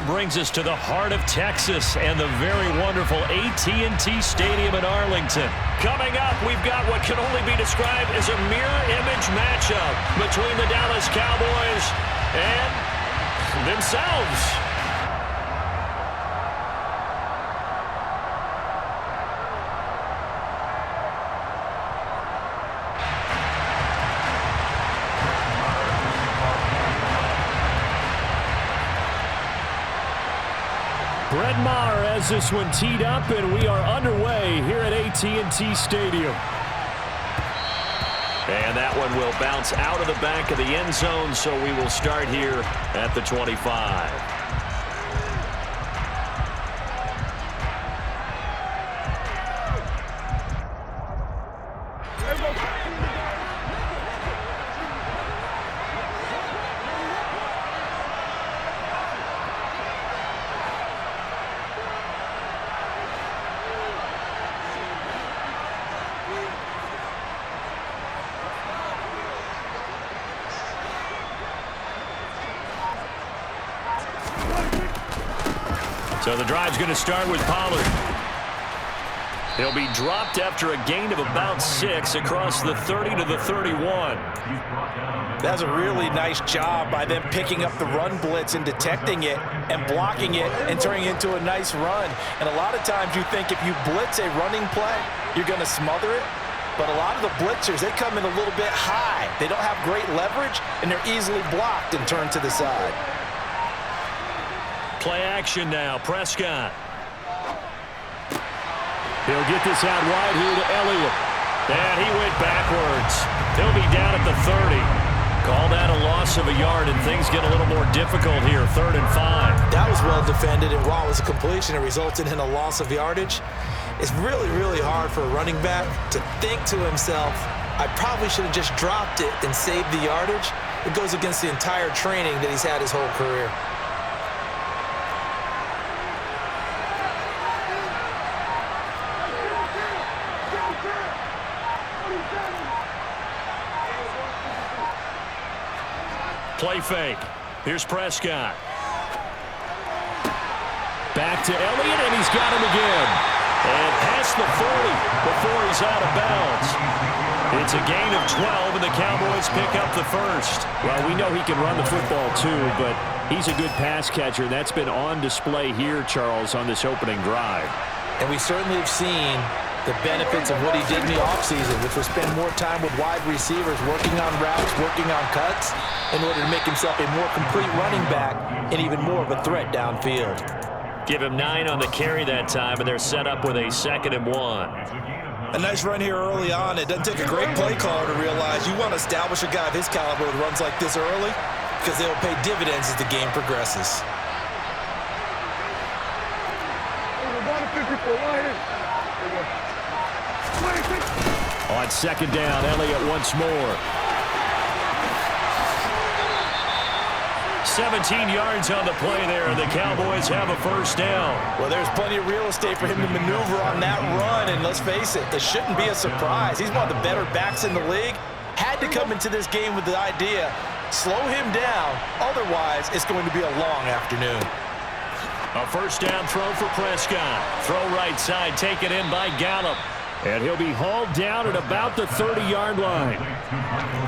brings us to the heart of Texas and the very wonderful AT&T Stadium in Arlington. Coming up, we've got what can only be described as a mirror image matchup between the Dallas Cowboys and themselves. Brett Maher has this one teed up, and we are underway here at AT&T Stadium. And that one will bounce out of the back of the end zone, so we will start here at the 25. So the drive's going to start with Pollard. He'll be dropped after a gain of about 6 across the 30 to the 31. That's a really nice job by them picking up the run blitz and detecting it and blocking it and turning it into a nice run. And a lot of times you think if you blitz a running play, you're going to smother it. But a lot of the blitzers, they come in a little bit high. They don't have great leverage, and they're easily blocked and turned to the side. Play action now. Prescott. He'll get this out wide here to Elliott. And he went backwards. He'll be down at the 30. Call that a loss of a yard, and things get a little more difficult here. 3rd and 5. That was well defended, and while it was a completion, it resulted in a loss of yardage. It's really, really hard for a running back to think to himself, I probably should have just dropped it and saved the yardage. It goes against the entire training that he's had his whole career. Play fake. Here's Prescott. Back to Elliott, and he's got him again. And past the 40 before he's out of bounds. It's a gain of 12, and the Cowboys pick up the first. Well, we know he can run the football too, but he's a good pass catcher. That's been on display here, Charles, on this opening drive. And we certainly have seen the benefits of what he did in the offseason, which was spend more time with wide receivers, working on routes, working on cuts, in order to make himself a more complete running back and even more of a threat downfield. Give him 9 on the carry that time, and they're set up with a 2nd and 1. A nice run here early on. It doesn't take a great play caller to realize you want to establish a guy of his caliber with runs like this early, because they'll pay dividends as the game progresses. On 2nd down, Elliott once more. 17 yards on the play there. The Cowboys have a first down. Well, there's plenty of real estate for him to maneuver on that run, and let's face it, it shouldn't be a surprise. He's one of the better backs in the league. Had to come into this game with the idea, slow him down, otherwise it's going to be a long afternoon. A first down throw for Prescott. Throw right side, taken in by Gallup. And he'll be hauled down at about the 30-yard line.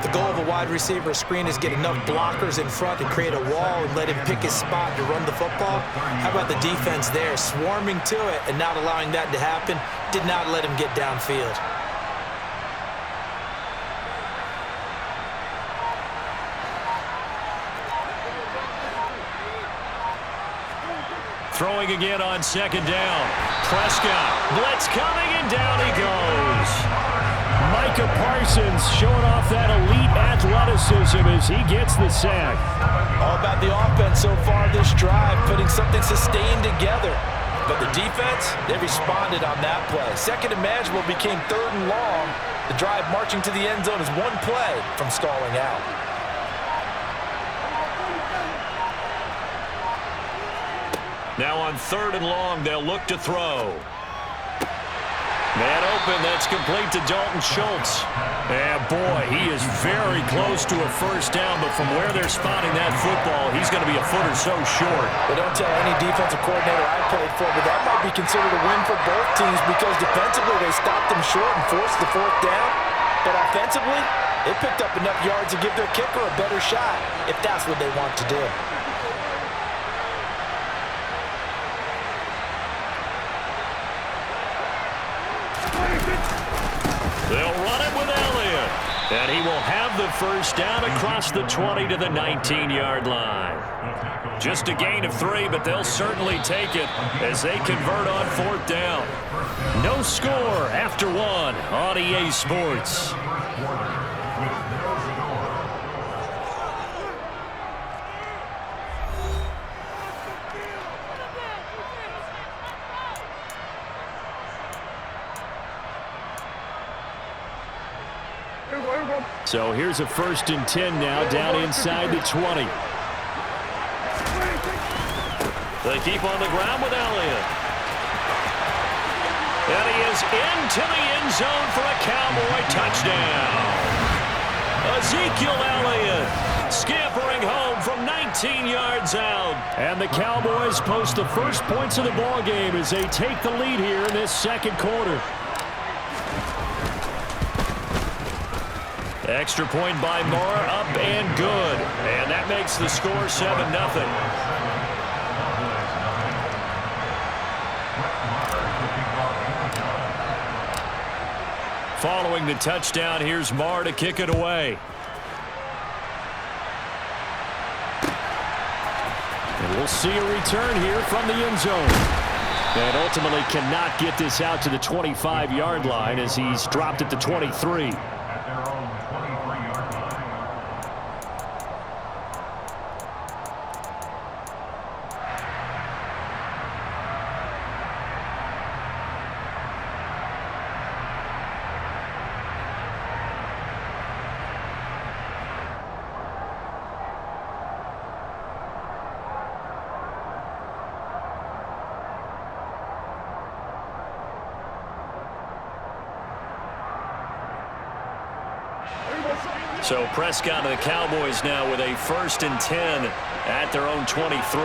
The goal of a wide receiver screen is get enough blockers in front to create a wall and let him pick his spot to run the football. How about the defense there, swarming to it and not allowing that to happen? Did not let him get downfield. Throwing again on 2nd down. Prescott, blitz coming, and down he goes. Micah Parsons showing off that elite athleticism as he gets the sack. All about the offense so far this drive, putting something sustained together. But the defense, they responded on that play. 2nd and manageable became 3rd and long. The drive marching to the end zone is one play from stalling out. Now on 3rd and long, they'll look to throw. Man open, that's complete to Dalton Schultz. And boy, he is very close to a first down, but from where they're spotting that football, he's going to be a foot or so short. But don't tell any defensive coordinator I played for, but that might be considered a win for both teams because defensively they stopped them short and forced the fourth down. But offensively, they picked up enough yards to give their kicker a better shot if that's what they want to do. They'll run it with Elliott. And he will have the first down across the 20 to the 19-yard line. Just a gain of 3, but they'll certainly take it as they convert on fourth down. No score after 1 on EA Sports. So here's a 1st and 10 now down inside the 20. They keep on the ground with Elliott. And he is into the end zone for a Cowboy touchdown. Ezekiel Elliott scampering home from 19 yards out. And the Cowboys post the first points of the ball game as they take the lead here in this second quarter. Extra point by Moore, up and good. And that makes the score 7-0. Following the touchdown, here's Moore to kick it away. And we'll see a return here from the end zone. And ultimately cannot get this out to the 25-yard line as he's dropped at the 23. So Prescott and the Cowboys now with a 1st and 10 at their own 23.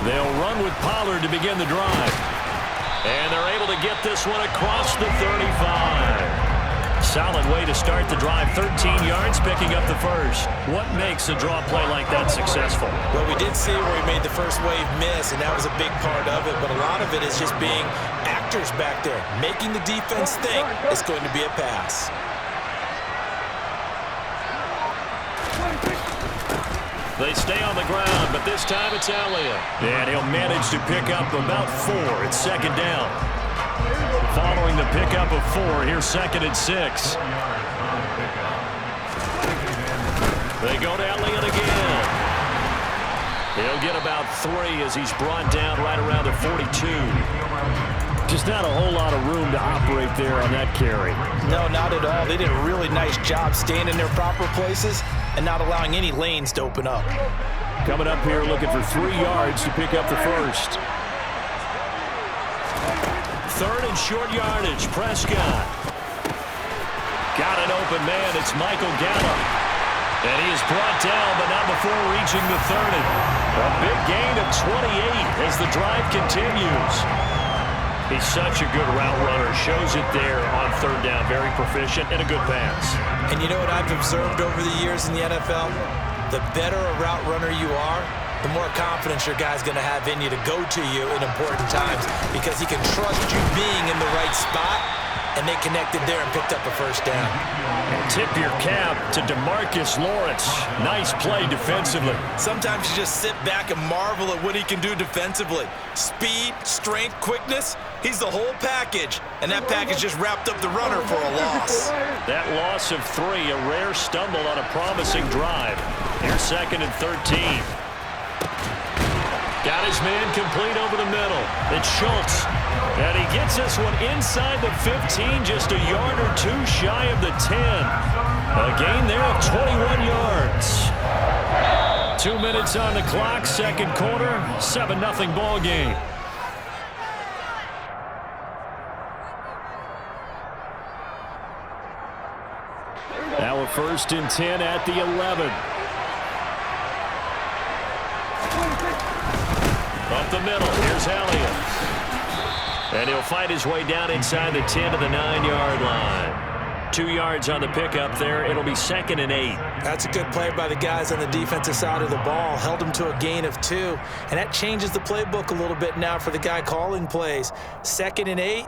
They'll run with Pollard to begin the drive. And they're able to get this one across the 35. Solid way to start the drive. 13 yards, picking up the first. What makes a draw play like that successful? Well, we did see where he made the first wave miss, and that was a big part of it. But a lot of it is just being actors back there, making the defense think it's going to be a pass. They stay on the ground, but this time it's Elliott. And he'll manage to pick up about 4. It's 2nd down. Following the pickup of 4, here's 2nd and 6. They go to Elliott again. He'll get about 3 as he's brought down right around the 42. Just not a whole lot of room to operate there on that carry. No, not at all. They did a really nice job staying in their proper places and not allowing any lanes to open up. Coming up here looking for 3 yards to pick up the first. 3rd and short yardage. Prescott. Got an open man. It's Michael Gallup. And he is brought down, but not before reaching the 30. A big gain of 28 as the drive continues. He's such a good route runner. Shows it there on 3rd down. Very proficient and a good pass. And you know what I've observed over the years in the NFL? The better a route runner you are, the more confidence your guy's going to have in you to go to you in important times because he can trust you being in the right spot, and they connected there and picked up a first down. And tip your cap to DeMarcus Lawrence. Nice play defensively. Sometimes you just sit back and marvel at what he can do defensively. Speed, strength, quickness, he's the whole package, and that package just wrapped up the runner for a loss. That loss of 3, a rare stumble on a promising drive. Here's 2nd and 13. Got his man complete over the middle. It's Schultz. And he gets this one inside the 15, just a yard or 2 shy of the 10. A gain there of 21 yards. 2 minutes on the clock, second quarter, 7-0 ball game. Now a 1st and 10 at the 11. Up the middle, here's Elliott. And he'll fight his way down inside the 10 to the 9-yard line. 2 yards on the pickup there. It'll be 2nd and 8. That's a good play by the guys on the defensive side of the ball. Held him to a gain of 2. And that changes the playbook a little bit now for the guy calling plays. 2nd and 8.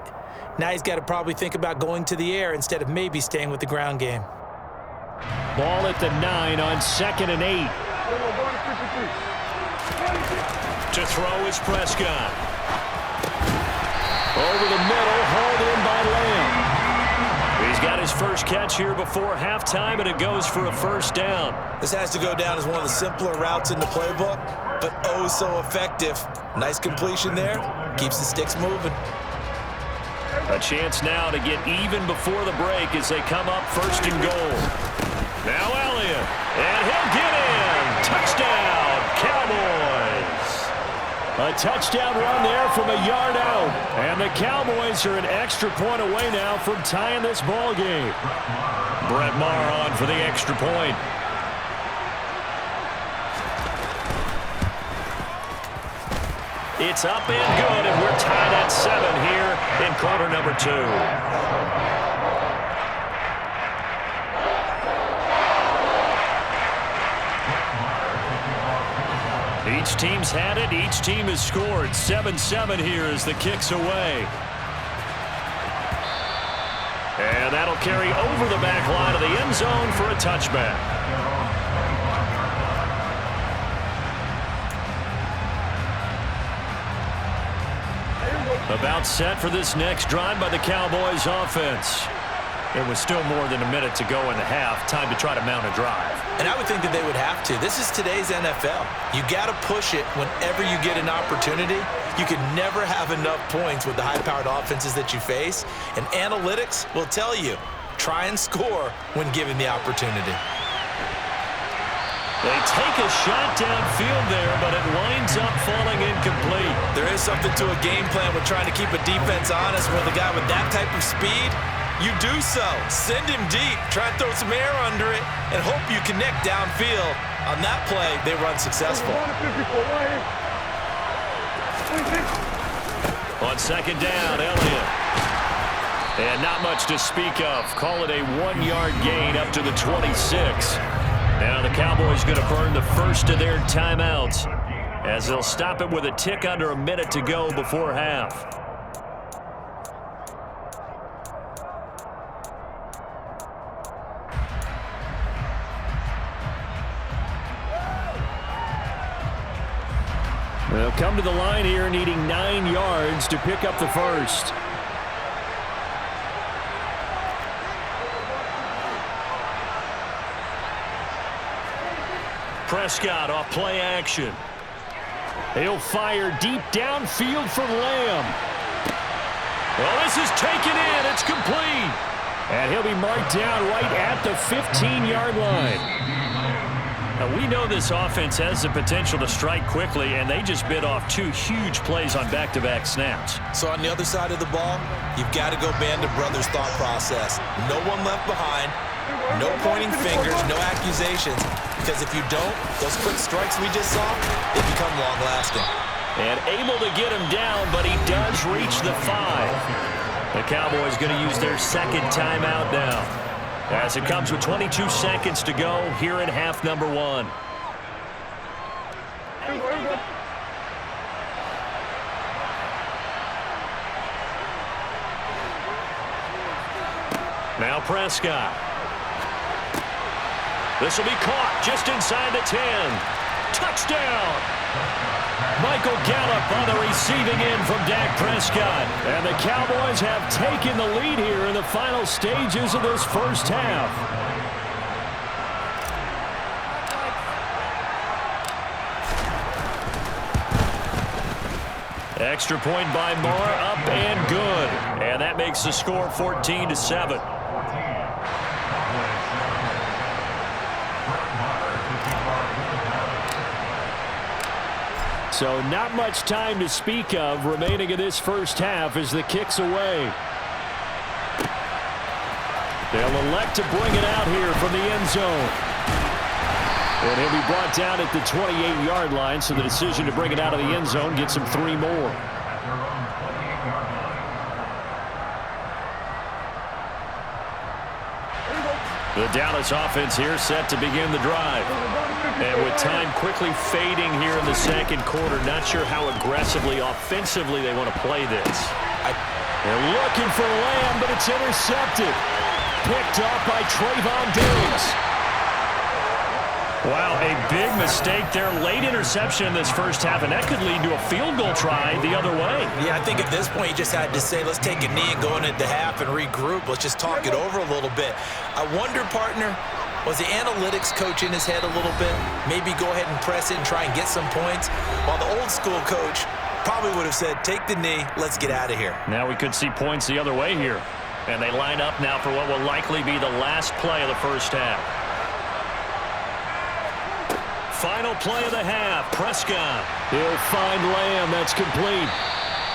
Now he's got to probably think about going to the air instead of maybe staying with the ground game. Ball at the 9 on 2nd and 8. To throw is Prescott. Over the middle, hauled in by Lamb. He's got his first catch here before halftime, and it goes for a 1st down. This has to go down as one of the simpler routes in the playbook, but oh so effective. Nice completion there. Keeps the sticks moving. A chance now to get even before the break as they come up 1st and goal. Now Elliott, and he'll get in. Touchdown, Cowboys. A touchdown run there from a yard out. And the Cowboys are an extra point away now from tying this ball game. Brett Maher on for the extra point. It's up and good, and we're tied at 7 here in quarter number 2. Each team's had it. Each team has scored. 7-7 here as the kick's away. And that'll carry over the back line of the end zone for a touchback. About set for this next drive by the Cowboys offense. There was still more than a minute to go in the half. Time to try to mount a drive. And I would think that they would have to. This is today's NFL. You got to push it whenever you get an opportunity. You can never have enough points with the high-powered offenses that you face. And analytics will tell you, try and score when given the opportunity. They take a shot downfield there, but it winds up falling incomplete. There is something to a game plan with trying to keep a defense honest with a guy with that type of speed. You do so. Send him deep. Try and throw some air under it and hope you connect downfield. On that play, they run successful. On 2nd down, Elliott. And not much to speak of. Call it a 1-yard gain up to the 26. Now the Cowboys going to burn the first of their timeouts as they'll stop it with a tick under a minute to go before half. They'll come to the line here needing 9 yards to pick up the first. Prescott off play action. He'll fire deep downfield from Lamb. Well, this is taken in. It's complete. And he'll be marked down right at the 15-yard line. Now, we know this offense has the potential to strike quickly, and they just bit off 2 huge plays on back-to-back snaps. So on the other side of the ball, you've got to go Band of Brothers thought process. No one left behind, no pointing fingers, no accusations, because if you don't, those quick strikes we just saw, they become long-lasting. And able to get him down, but he does reach the 5. The Cowboys going to use their 2nd timeout now, as it comes with 22 seconds to go here in half number 1. Now Prescott. This will be caught just inside the 10. Touchdown! Michael Gallup on the receiving end from Dak Prescott. And the Cowboys have taken the lead here in the final stages of this first half. Extra point by Maher, up and good. And that makes the score 14-7. So not much time to speak of remaining in this first half as the kick's away. They'll elect to bring it out here from the end zone. And he'll be brought down at the 28-yard line, so the decision to bring it out of the end zone gets him 3 more. The Dallas offense here set to begin the drive. And with time quickly fading here in the second quarter, not sure how aggressively, offensively they want to play this. They're looking for Lamb, but it's intercepted. Picked up by Trayvon Diggs. Wow, a big mistake there. Late interception in this first half, and that could lead to a field goal try the other way. Yeah, I think at this point you just had to say, let's take a knee and go into the half and regroup. Let's just talk it over a little bit. I wonder, partner, was the analytics coach in his head a little bit? Maybe go ahead and press it and try and get some points, while the old school coach probably would have said, take the knee, let's get out of here. Now we could see points the other way here. And they line up now for what will likely be the last play of the first half. Final play of the half, Prescott. He'll find Lamb, that's complete.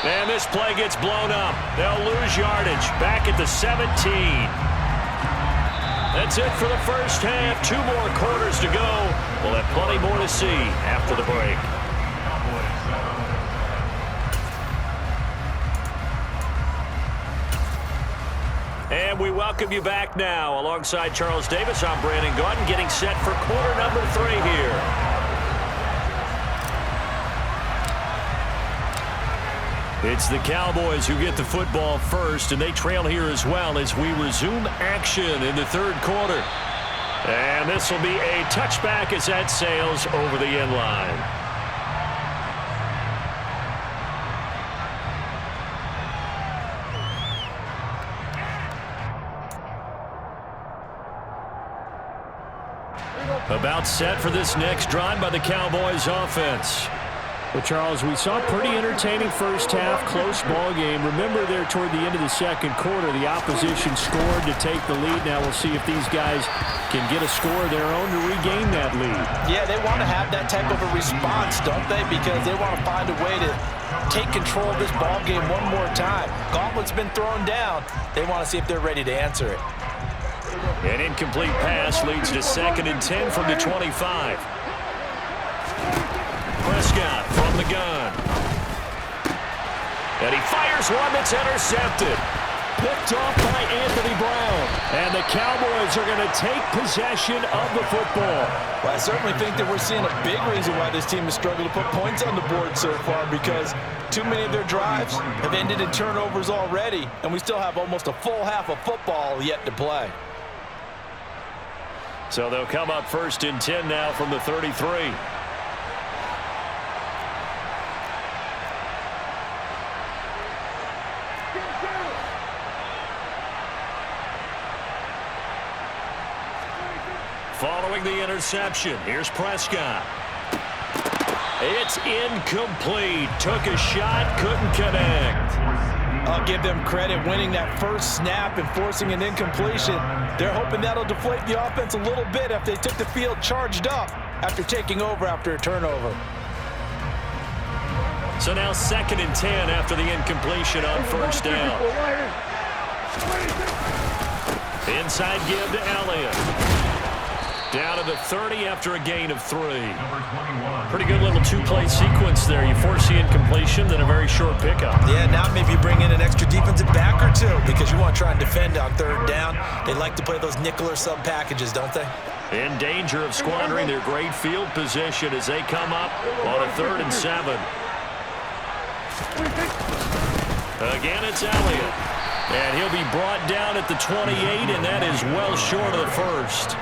And this play gets blown up. They'll lose yardage, back at the 17. That's it for the first half. 2 more quarters to go. We'll have plenty more to see after the break. And we welcome you back now. Alongside Charles Davis, I'm Brandon Gaudin, getting set for quarter number 3 here. It's the Cowboys who get the football first, and they trail here as well as we resume action in the third quarter. And this will be a touchback as that sails over the end line. About set for this next drive by the Cowboys offense. Well, Charles, we saw a pretty entertaining first half, close ball game. Remember there toward the end of the second quarter, the opposition scored to take the lead. Now we'll see if these guys can get a score of their own to regain that lead. Yeah, they want to have that type of a response, don't they? Because they want to find a way to take control of this ball game one more time. Gauntlet's been thrown down. They want to see if they're ready to answer it. An incomplete pass leads to 2nd and 10 from the 25. Prescott from the gun. And he fires one that's intercepted. Picked off by Anthony Brown. And the Cowboys are going to take possession of the football. Well, I certainly think that we're seeing a big reason why this team has struggled to put points on the board so far, because too many of their drives have ended in turnovers already, and we still have almost a full half of football yet to play. So they'll come up 1st and 10 now from the 33. Following the interception, here's Prescott. It's incomplete. Took a shot, couldn't connect. I'll give them credit winning that first snap and forcing an incompletion. They're hoping that'll deflate the offense a little bit after they took the field charged up after taking over after a turnover. So now 2nd and 10 after the incompletion on 1st down. Inside give to Elliott. Down to the 30 after a gain of 3. Pretty good little 2-play sequence there. You force the incompletion, then a very short pickup. Yeah, now maybe you bring in an extra defensive back or 2 because you want to try and defend on 3rd down. They like to play those nickel or sub packages, don't they? In danger of squandering their great field position as they come up on a 3rd and 7. Again, it's Elliott. And he'll be brought down at the 28, and that is well short of the 1st.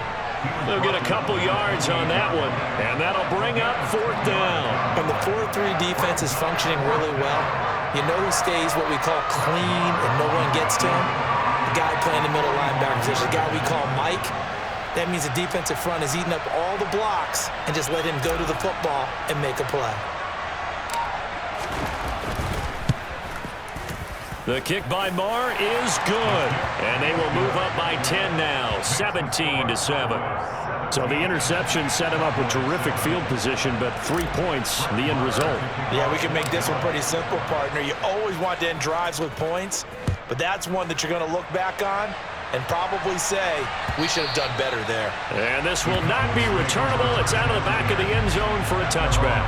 They'll get a couple yards on that one, and that'll bring up 4th down. When the 4-3 defense is functioning really well, you know who stays what we call clean and no one gets to him? The guy playing the middle linebacker position, the guy we call Mike. That means the defensive front is eating up all the blocks and just let him go to the football and make a play. The kick by Marr is good. And they will move up by 10 now, 17-7. So the interception set him up with terrific field position, but 3 points, the end result. Yeah, we can make this one pretty simple, partner. You always want to end drives with points, but that's one that you're going to look back on and probably say, we should have done better there. And this will not be returnable. It's out of the back of the end zone for a touchback.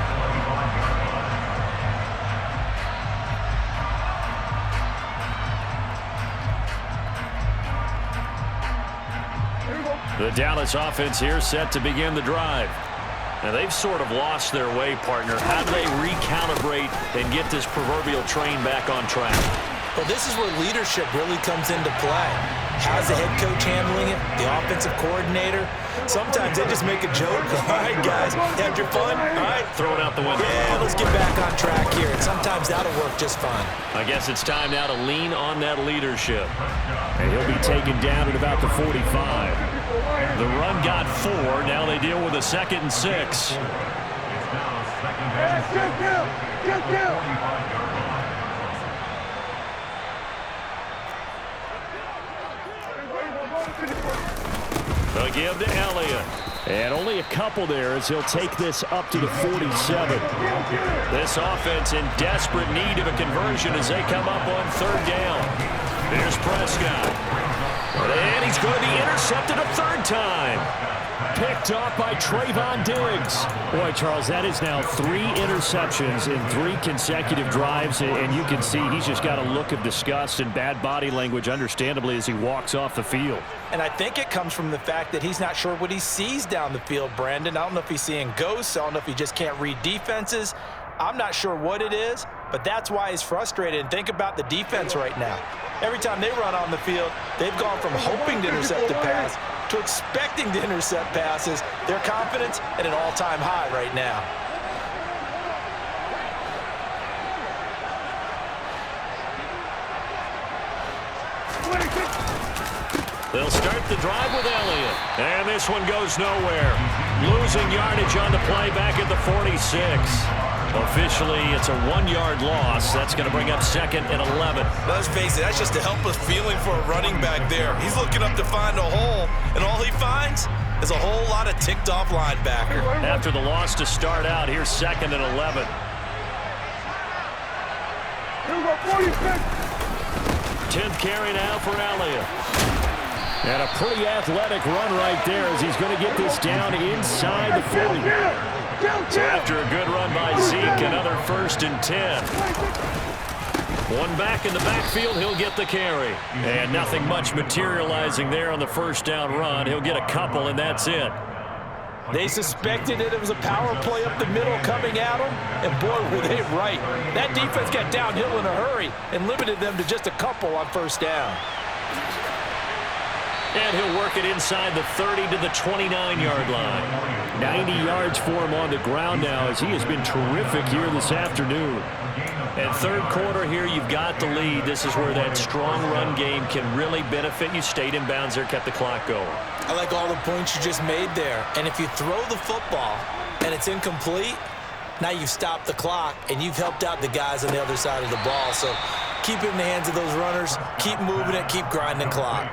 The Dallas offense here set to begin the drive. Now, they've sort of lost their way, partner. How do they recalibrate and get this proverbial train back on track? Well, this is where leadership really comes into play. How's the head coach handling it? The offensive coordinator? Sometimes they just make a joke. All right, guys, had your fun? All right. Throw it out the window. Yeah, let's get back on track here. And sometimes that'll work just fine. I guess it's time now to lean on that leadership. And he'll be taken down at about the 45. The run got 4. Now they deal with a 2nd and 6. They'll give to Elliott. And only a couple there as he'll take this up to the 47. This offense in desperate need of a conversion as they come up on 3rd down. Here's Prescott. And he's going to be intercepted a 3rd time. Picked off by Trayvon Diggs. Boy, Charles, that is now 3 interceptions in 3 consecutive drives, and you can see he's just got a look of disgust and bad body language, understandably, as he walks off the field. And I think it comes from the fact that he's not sure what he sees down the field, Brandon. I don't know if he's seeing ghosts. I don't know if he just can't read defenses. I'm not sure what it is, but that's why he's frustrated. And think about the defense right now. Every time they run on the field, they've gone from hoping to intercept a pass to expecting to intercept passes. Their confidence at an all-time high right now. They'll start the drive with Elliott. And this one goes nowhere. Losing yardage on the play back at the 46. Officially, it's a 1-yard loss. That's going to bring up 2nd and 11. Let's face it, that's just a helpless feeling for a running back there. He's looking up to find a hole, and all he finds is a whole lot of ticked-off linebacker. After the loss to start out, here's 2nd and 11. 10th carry now for Elliott. And a pretty athletic run right there as he's going to get this down inside the 40. So after a good run by Zeke, another 1st and 10. One back in the backfield, he'll get the carry. And nothing much materializing there on the 1st down run. He'll get a couple, and that's it. They suspected it was a power play up the middle coming at them, and boy, were they right. That defense got downhill in a hurry and limited them to just a couple on 1st down. And he'll work it inside the 30 to the 29-yard line. 90 yards for him on the ground now as he has been terrific here this afternoon. And 3rd quarter here, you've got the lead. This is where that strong run game can really benefit you. Stayed in bounds there, kept the clock going. I like all the points you just made there. And if you throw the football and it's incomplete, now you've stopped the clock and you've helped out the guys on the other side of the ball. So keep it in the hands of those runners. Keep moving it. Keep grinding clock.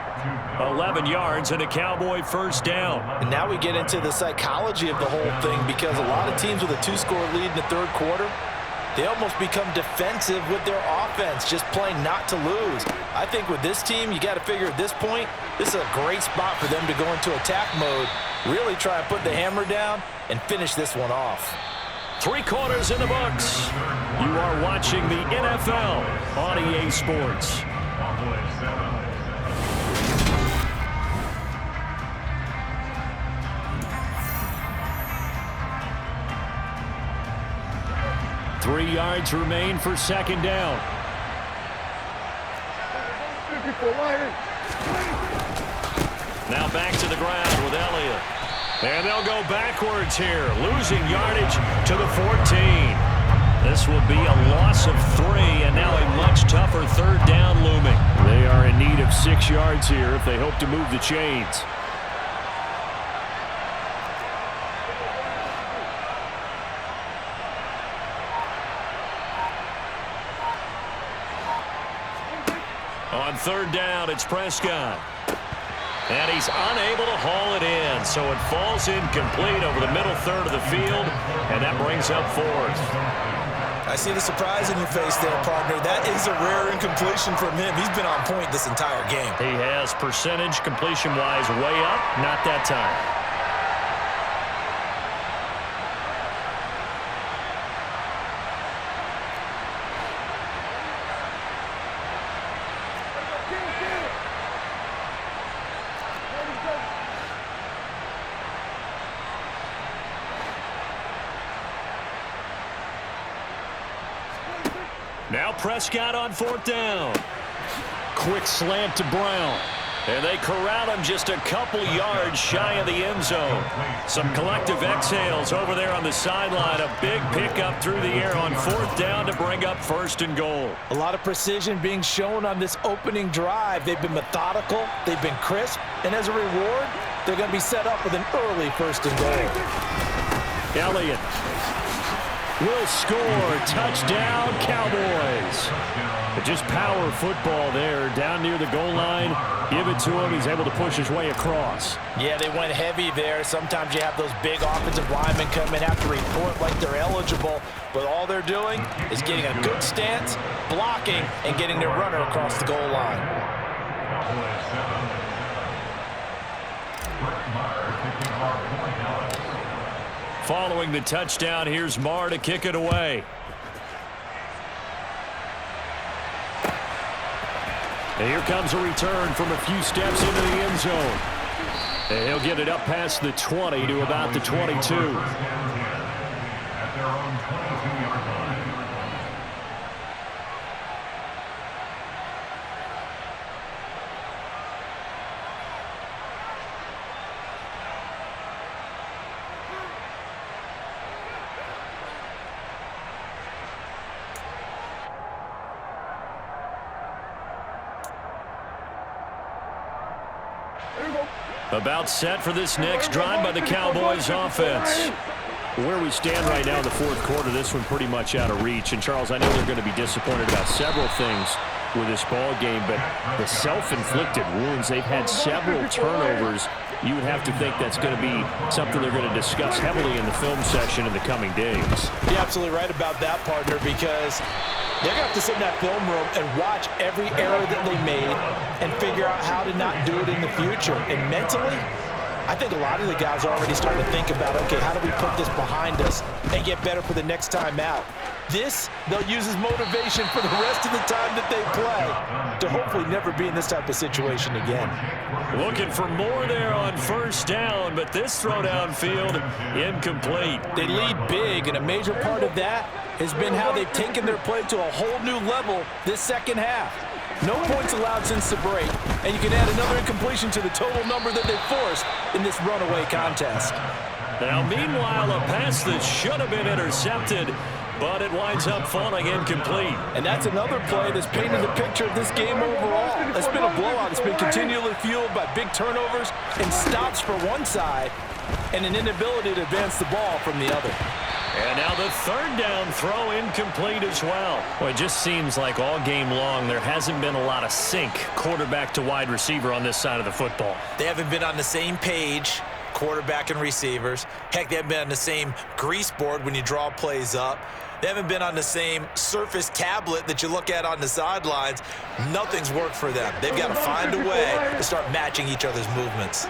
11 yards and a Cowboy 1st down. And now we get into the psychology of the whole thing because a lot of teams with a 2-score lead in the 3rd quarter, they almost become defensive with their offense, just playing not to lose. I think with this team, you got to figure at this point, this is a great spot for them to go into attack mode, really try and put the hammer down and finish this one off. 3 quarters in the books. You are watching the NFL on EA Sports. Three yards remain for 2nd down. Now back to the ground with Elliott. And they'll go backwards here, losing yardage to the 14. This will be a loss of 3, and now a much tougher 3rd down looming. They are in need of 6 yards here if they hope to move the chains. On third down, it's Prescott. And he's unable to haul it in, so it falls incomplete over the middle third of the field, and that brings up fourth. I see the surprise in your face there, partner. That is a rare incompletion from him. He's been on point this entire game. He has percentage completion-wise way up, not that time. Now Prescott on fourth down. Quick slant to Brown. And they corral him just a couple yards shy of the end zone. Some collective exhales over there on the sideline. A big pickup through the air on fourth down to bring up first and goal. A lot of precision being shown on this opening drive. They've been methodical. They've been crisp. And as a reward, they're going to be set up with an early first and goal. Elliott will score. Touchdown, Cowboys. But just power football there down near the goal line. Give it to him. He's able to push his way across. Yeah, they went heavy there. Sometimes you have those big offensive linemen come in, have to report like they're eligible. But all they're doing is getting a good stance, blocking, and getting their runner across the goal line. Following the touchdown, here's Marr to kick it away. And here comes a return from a few steps into the end zone. And he'll get it up past the 20 to about the 22. About set for this next drive by the Cowboys offense. Where we stand right now in the fourth quarter, this one pretty much out of reach. And, Charles, I know they're going to be disappointed about several things with this ball game, but the self-inflicted wounds, they've had several turnovers. You would have to think that's going to be something they're going to discuss heavily in the film session in the coming days. You're absolutely right about that, partner, because they're going to have to sit in that film room and watch every error that they made and figure out how to not do it in the future. And mentally, I think a lot of the guys are already starting to think about, okay, how do we put this behind us and get better for the next time out? This, they'll use as motivation for the rest of the time that they play to hopefully never be in this type of situation again. Looking for more there on first down, but this throw downfield incomplete. They lead big, and a major part of that has been how they've taken their play to a whole new level this second half. No points allowed since the break, and you can add another incompletion to the total number that they forced in this runaway contest. Now, meanwhile, a pass that should have been intercepted, but it winds up falling incomplete. And that's another play that's painted the picture of this game overall. It's been a blowout. It's been continually fueled by big turnovers and stops for one side and an inability to advance the ball from the other. And now the third down throw incomplete as well. Well, it just seems like all game long there hasn't been a lot of sync quarterback to wide receiver on this side of the football. They haven't been on the same page, quarterback and receivers. Heck, they haven't been on the same grease board when you draw plays up. They haven't been on the same surface tablet that you look at on the sidelines. Nothing's worked for them. They've got to find a way to start matching each other's movements.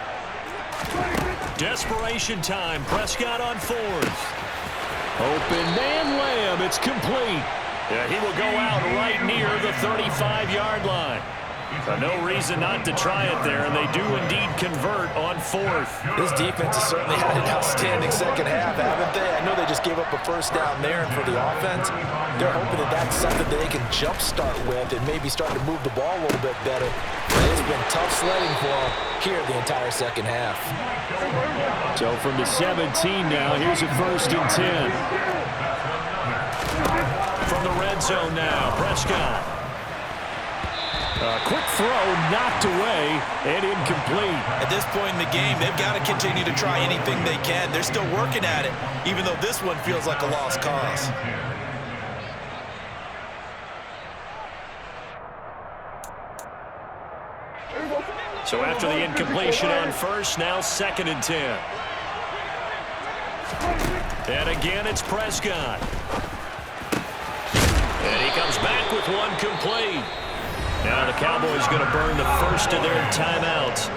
Desperation time. Prescott on fourth. Open man Lamb. It's complete. Yeah, he will go out right near the 35-yard line. No reason not to try it there, and they do indeed convert on fourth. This defense has certainly had an outstanding second half, haven't they? I know they just gave up a first down there, and for the offense, they're hoping that that's something that they can jumpstart with and maybe start to move the ball a little bit better. But it's been tough sledding for them here the entire second half. So from the 17 now, here's a 1st and 10. From the red zone now, Prescott. A quick throw knocked away and incomplete. At this point in the game, they've got to continue to try anything they can. They're still working at it, even though this one feels like a lost cause. So after the incompletion on first, now 2nd and 10. And again, it's Prescott. And he comes back with one complete. Now the Cowboys going to burn the first of their timeouts.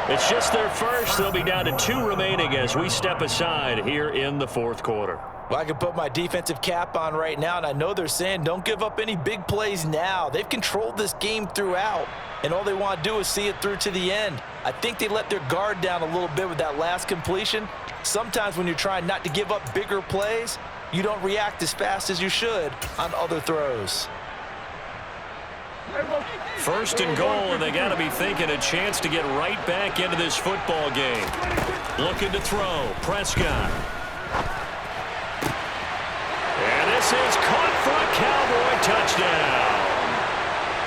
It's just their first. They'll be down to 2 remaining as we step aside here in the 4th quarter. Well, I can put my defensive cap on right now, and I know they're saying don't give up any big plays now. They've controlled this game throughout, and all they want to do is see it through to the end. I think they let their guard down a little bit with that last completion. Sometimes when you're trying not to give up bigger plays, you don't react as fast as you should on other throws. 1st and goal, and they got to be thinking a chance to get right back into this football game. Looking to throw. Prescott. And this is caught for a Cowboy touchdown.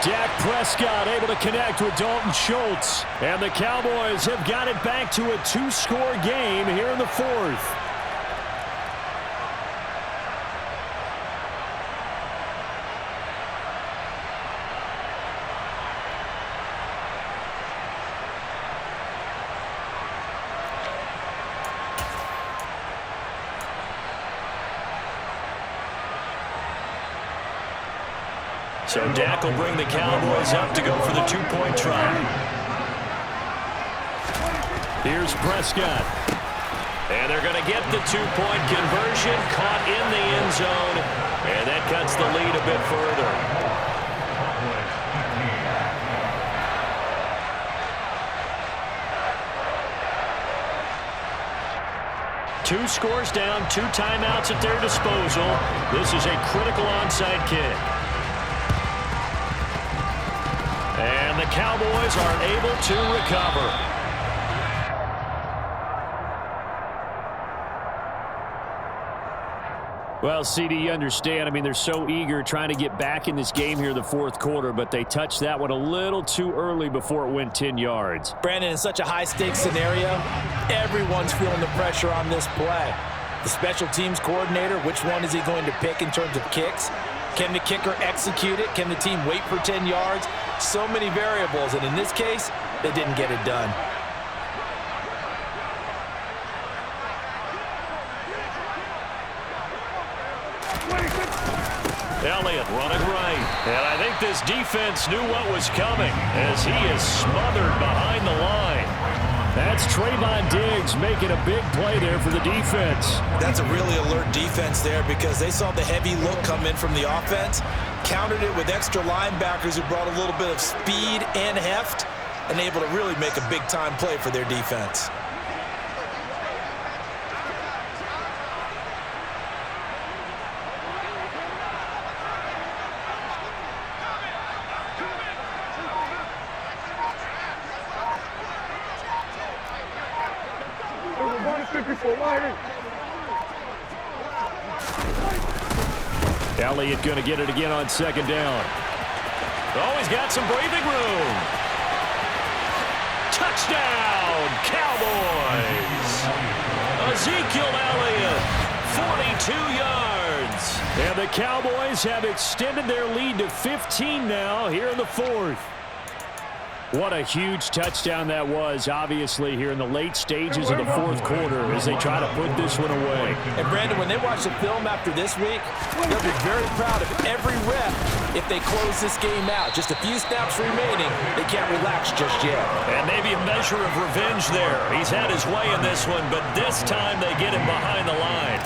Dak Prescott able to connect with Dalton Schultz. And the Cowboys have got it back to a 2-score game here in the 4th. So Dak will bring the Cowboys up to go for the 2-point try. Here's Prescott. And they're going to get the 2-point conversion, caught in the end zone, and that cuts the lead a bit further. Two scores down, 2 timeouts at their disposal. This is a critical onside kick. And the Cowboys are able to recover. Well, CD, you understand. I mean, they're so eager trying to get back in this game here in the 4th quarter, but they touched that one a little too early before it went 10 yards. Brandon, in such a high-stakes scenario, everyone's feeling the pressure on this play. The special teams coordinator, which one is he going to pick in terms of kicks? Can the kicker execute it? Can the team wait for 10 yards? So many variables, and in this case, they didn't get it done. Elliott running right. And I think this defense knew what was coming as he is smothered behind the line. That's Trayvon Diggs making a big play there for the defense. That's a really alert defense there because they saw the heavy look come in from the offense, countered it with extra linebackers who brought a little bit of speed and heft, and able to really make a big-time play for their defense. Elliott going to get it again on 2nd down. Oh, he's got some breathing room. Touchdown, Cowboys. Ezekiel Elliott, 42 yards. And the Cowboys have extended their lead to 15 now here in the 4th. What a huge touchdown that was, obviously, here in the late stages of the 4th quarter as they try to put this one away. And, Brandon, when they watch the film after this week, they'll be very proud of every rep if they close this game out. Just a few snaps remaining. They can't relax just yet. And maybe a measure of revenge there. He's had his way in this one, but this time they get him behind the line.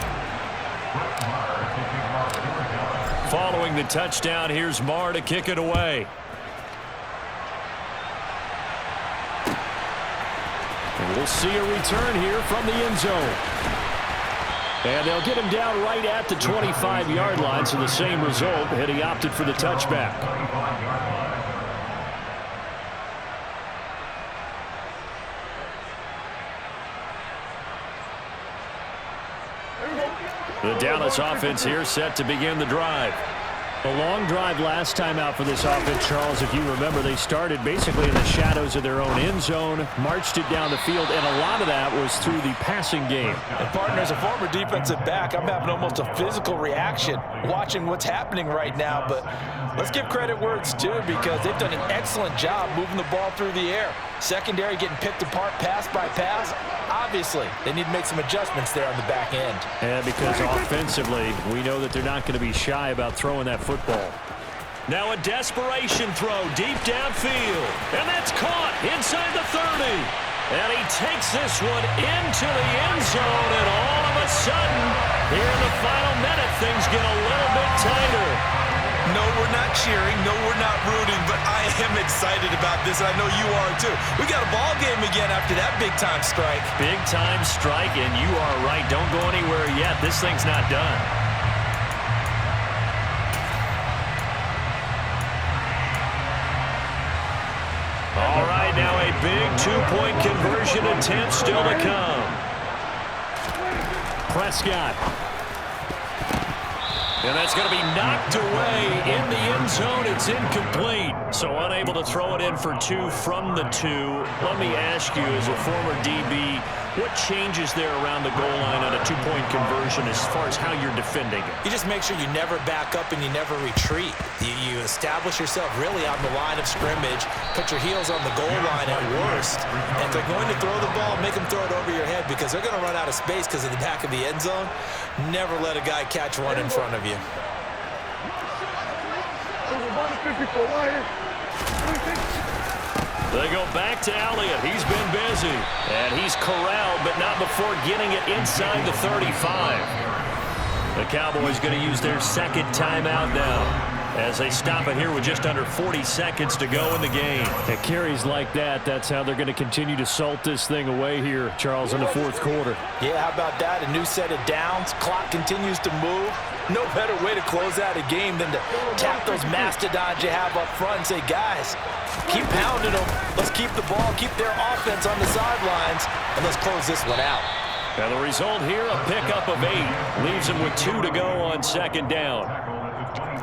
Following the touchdown, here's Marr to kick it away. And we'll see a return here from the end zone. And they'll get him down right at the 25-yard line, so the same result, and he opted for the touchback. The Dallas offense here set to begin the drive. A long drive last time out for this offense, Charles. If you remember, they started basically in the shadows of their own end zone, marched it down the field, and a lot of that was through the passing game. And partner, as a former defensive back, I'm having almost a physical reaction watching what's happening right now. But let's give credit where it's due, because they've done an excellent job moving the ball through the air. Secondary getting picked apart pass by pass. Obviously, they need to make some adjustments there on the back end. And because offensively, we know that they're not going to be shy about throwing that football. Now a desperation throw deep downfield. And that's caught inside the 30. And he takes this one into the end zone. And all of a sudden, here in the final minute, things get a little bit tighter. No, we're not cheering. No, we're not rooting. But I am excited about this, and I know you are too. We got a ball game again after that big-time strike. Big-time strike, and you are right. Don't go anywhere yet. This thing's not done. All right, now a big two-point conversion attempt still to come. Prescott. And that's going to be knocked away in the end zone. It's incomplete. So unable to throw it in for 2 from the 2. Let me ask you, as a former DB, what changes there around the goal line on a two-point conversion as far as how you're defending it? You just make sure you never back up and you never retreat. You establish yourself really on the line of scrimmage, put your heels on the goal line at worst, and if they're going to throw the ball, make them throw it over your head, because they're going to run out of space because of the back of the end zone. Never let a guy catch one in front of you. They go back to Elliott. He's been busy. And he's corralled, but not before getting it inside the 35. The Cowboys going to use their second timeout now, as they stop it here with just under 40 seconds to go in the game. At carries like that, that's how they're going to continue to salt this thing away here, Charles, in the fourth quarter. Yeah, how about that? A new set of downs. Clock continues to move. No better way to close out a game than to tap those mastodons you have up front and say, guys, keep pounding them. Let's keep the ball, keep their offense on the sidelines, and let's close this one out. And the result here, a pickup of 8. Leaves them with 2 to go on second down.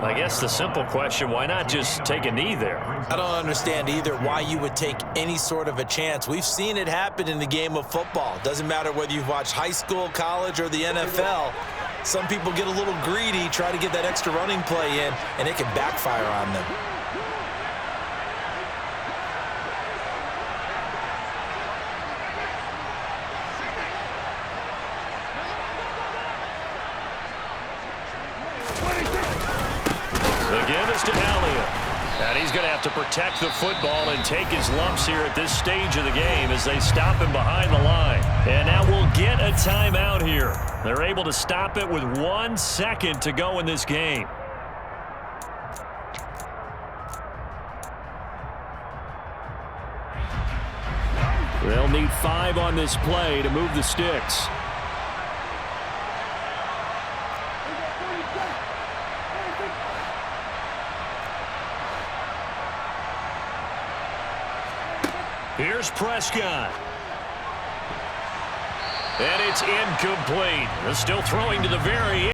I guess the simple question, why not just take a knee there? I don't understand either why you would take any sort of a chance. We've seen it happen in the game of football. Doesn't matter whether you've watched high school, college, or the NFL. Some people get a little greedy, try to get that extra running play in, and it can backfire on them. The give is to Elliott. And he's going to have to protect the football and take his lumps here at this stage of the game as they stop him behind the line. And now we'll get a timeout here. They're able to stop it with 1 second to go in this game. They'll need 5 on this play to move the sticks. Here's Prescott. And it's incomplete. They're still throwing to the very end.